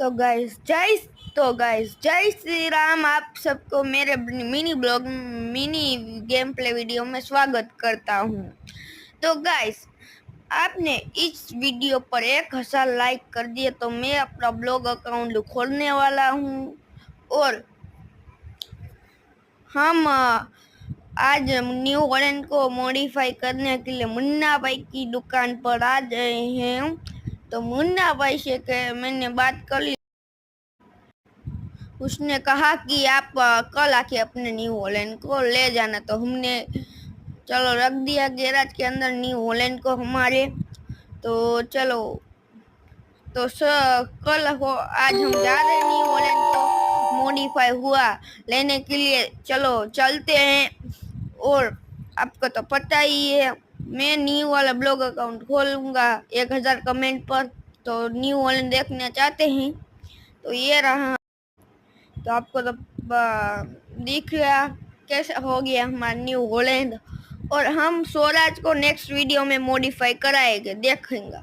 तो गाइस जय श्री राम। आप सबको मेरे मिनी गेम प्ले वीडियो में स्वागत करता हूँ। तो गाइस, आपने इस वीडियो पर 1000 लाइक कर दिए तो मैं अपना ब्लॉग अकाउंट खोलने वाला हूँ। और हम आज न्यू वर्जन को मॉडिफाई करने के लिए मुन्ना भाई की दुकान पर आ गए हैं। तो मुन्ना भाई से मैंने बात कर ली। उसने कहा कि आप कल आके अपने न्यू हॉलैंड को ले जाना। तो हमने चलो रख दिया गैराज के अंदर न्यू हॉलैंड को हमारे। तो चलो तो कल हो आज हम जा रहे हैं न्यू हॉलैंड को मॉडिफाई हुआ लेने के लिए। चलो चलते हैं। और आपको तो पता ही है, मैं न्यू वाला ब्लॉग अकाउंट खोलूंगा 1000 कमेंट पर। तो न्यू हॉलैंड देखना चाहते हैं तो ये रहा। तो आपको तो दिख गया कैसा हो गया हमारा न्यू हॉलैंड। और हम स्वराज को नेक्स्ट वीडियो में मॉडिफाई कराएंगे, देखेंगे।